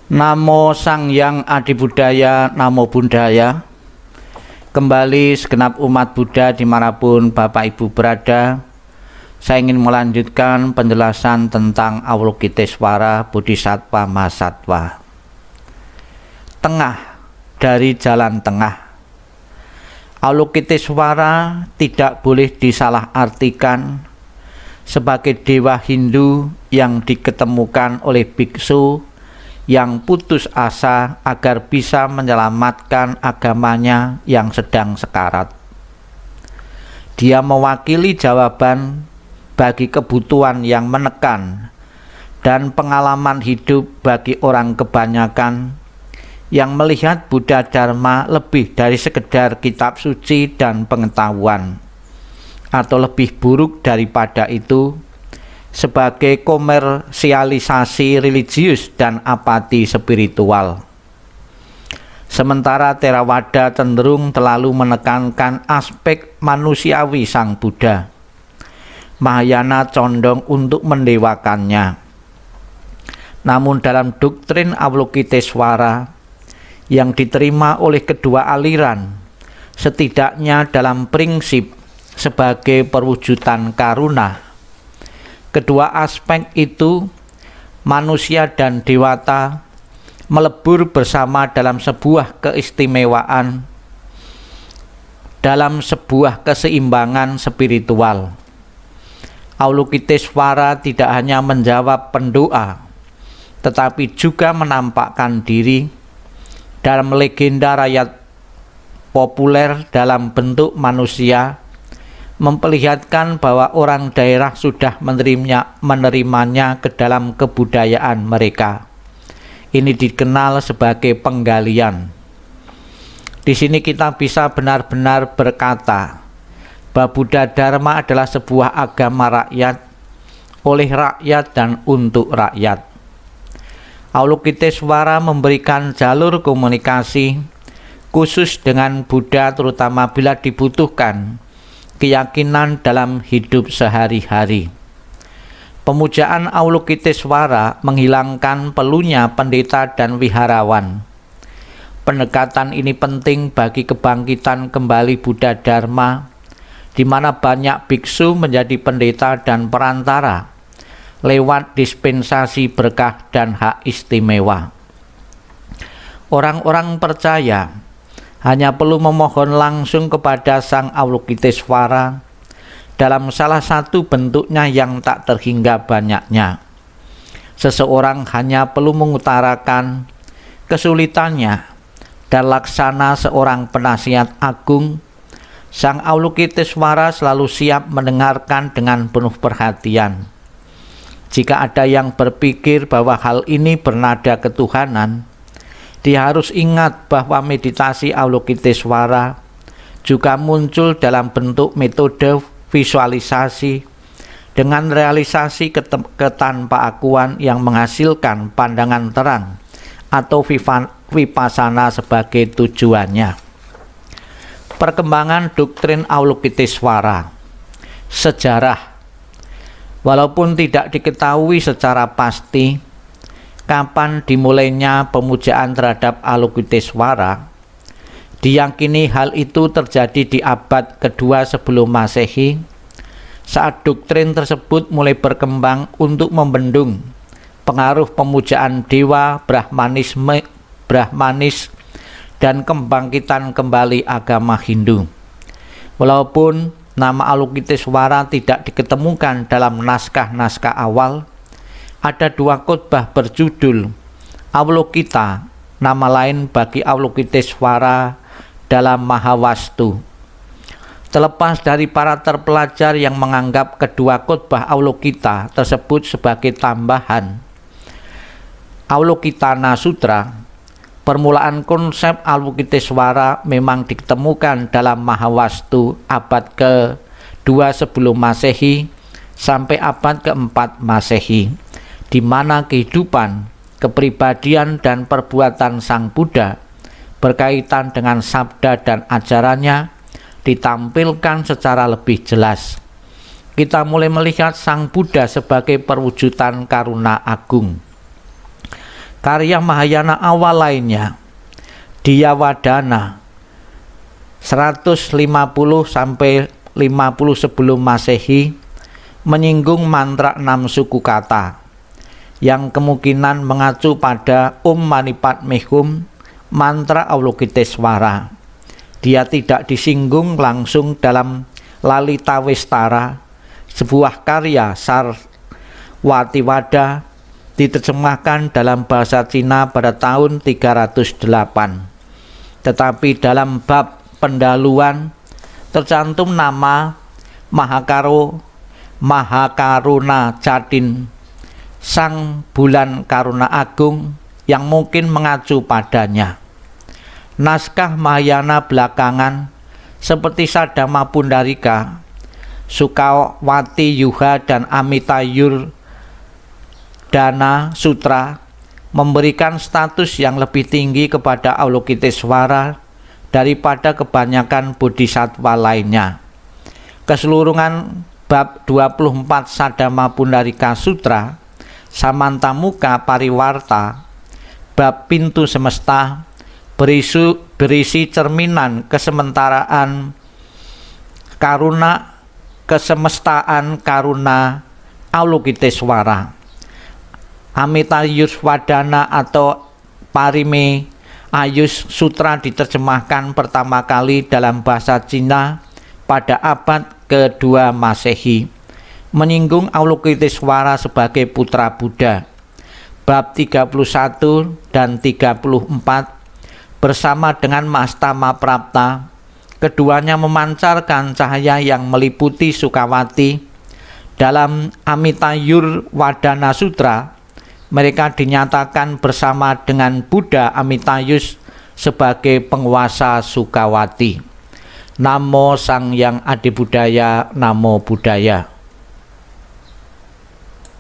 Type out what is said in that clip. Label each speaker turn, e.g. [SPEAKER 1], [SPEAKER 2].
[SPEAKER 1] Namo Sang Hyang Adibudaya, Namo Buddhaya. Kembali segenap umat Buddha dimanapun Bapak Ibu berada, saya ingin melanjutkan penjelasan tentang Avalokitesvara Bodhisattva Mahasattva. Tengah dari jalan tengah. Avalokitesvara tidak boleh disalahartikan sebagai dewa Hindu yang diketemukan oleh biksu yang putus asa agar bisa menyelamatkan agamanya yang sedang sekarat. Dia mewakili jawaban bagi kebutuhan yang menekan dan pengalaman hidup bagi orang kebanyakan yang melihat Buddha Dharma lebih dari sekedar kitab suci dan pengetahuan, atau lebih buruk daripada itu, sebagai komersialisasi religius dan apati spiritual. Sementara Theravada cenderung terlalu menekankan aspek manusiawi Sang Buddha, Mahayana condong untuk mendewakannya. Namun dalam doktrin Avalokitesvara yang diterima oleh kedua aliran, setidaknya dalam prinsip sebagai perwujudan karuna, kedua aspek itu, manusia dan dewata, melebur bersama dalam sebuah keistimewaan, dalam sebuah keseimbangan spiritual. Avalokitesvara tidak hanya menjawab pendoa, tetapi juga menampakkan diri dalam legenda rakyat populer dalam bentuk manusia, memperlihatkan bahwa orang daerah sudah menerimanya ke dalam kebudayaan mereka. Ini dikenal sebagai penggalian. Di sini kita bisa benar-benar berkata bahwa Buddha Dharma adalah sebuah agama rakyat, oleh rakyat dan untuk rakyat. Avalokitesvara memberikan jalur komunikasi khusus dengan Buddha, terutama bila dibutuhkan keyakinan dalam hidup sehari-hari. Pemujaan Avalokitesvara menghilangkan perlunya pendeta dan wiharawan. Pendekatan ini penting bagi kebangkitan kembali Buddha Dharma, di mana banyak biksu menjadi pendeta dan perantara lewat dispensasi berkah dan hak istimewa. Orang-orang percaya hanya perlu memohon langsung kepada Sang Avalokitesvara dalam salah satu bentuknya yang tak terhingga banyaknya. Seseorang hanya perlu mengutarakan kesulitannya dan laksana seorang penasihat agung. Sang Avalokitesvara selalu siap mendengarkan dengan penuh perhatian. Jika ada yang berpikir bahwa hal ini bernada ketuhanan, dia harus ingat bahwa meditasi Avalokitesvara juga muncul dalam bentuk metode visualisasi dengan realisasi ketanpaakuan yang menghasilkan pandangan terang atau vipassana sebagai tujuannya. Perkembangan doktrin Avalokitesvara. Sejarah. Walaupun tidak diketahui secara pasti kapan dimulainya pemujaan terhadap Avalokitesvara, diyakini hal itu terjadi di abad kedua sebelum Masehi, saat doktrin tersebut mulai berkembang untuk membendung pengaruh pemujaan dewa, Brahmanis, dan kebangkitan kembali agama Hindu. Walaupun nama Avalokitesvara tidak diketemukan dalam naskah-naskah awal, ada dua khotbah berjudul Avalokita, nama lain bagi Avalokitesvara dalam Mahavastu. Terlepas dari para terpelajar yang menganggap kedua khotbah Avalokita tersebut sebagai tambahan Avalokitana Sutra, permulaan konsep Avalokitesvara memang ditemukan dalam Mahavastu abad ke-2 sebelum Masehi sampai abad ke-4 Masehi, di mana kehidupan, kepribadian, dan perbuatan Sang Buddha berkaitan dengan sabda dan ajarannya ditampilkan secara lebih jelas. Kita mulai melihat Sang Buddha sebagai perwujudan karuna agung. Karya Mahayana awal lainnya, Diyawadana 150 sampai 50 sebelum Masehi, menyinggung mantra 6 suku kata yang kemungkinan mengacu pada Mani Padme Hum, mantra Avalokitesvara. Dia tidak disinggung langsung dalam Lalita Westara, sebuah karya Sarwatiwada diterjemahkan dalam bahasa Cina pada tahun 308. Tetapi dalam bab pendahuluan tercantum nama Mahakaruna Catin, Sang Bulan Karuna Agung, yang mungkin mengacu padanya. Naskah Mahayana belakangan seperti Sadama Pundarika, Sukawati Yuha, dan Amitayur Dana Sutra memberikan status yang lebih tinggi kepada Avalokitesvara daripada kebanyakan bodhisattva lainnya. Keseluruhan bab 24 Sadama Pundarika Sutra, Samantamuka Pariwarta, bab pintu semesta, berisi cerminan kesementaraan kesemestaan karuna Avalokitesvara. Amitayuswadana atau Parime Ayus Sutra diterjemahkan pertama kali dalam bahasa Cina pada abad ke-2 Masehi, menyinggung Avalokitesvara sebagai putra Buddha. Bab 31 dan 34 bersama dengan Mastama Prapta, keduanya memancarkan cahaya yang meliputi Sukawati. Dalam Amitayur Wadana Sutra, mereka dinyatakan bersama dengan Buddha Amitayus sebagai penguasa Sukawati. Namo Sang Hyang Adibudaya, Namo Buddhaya.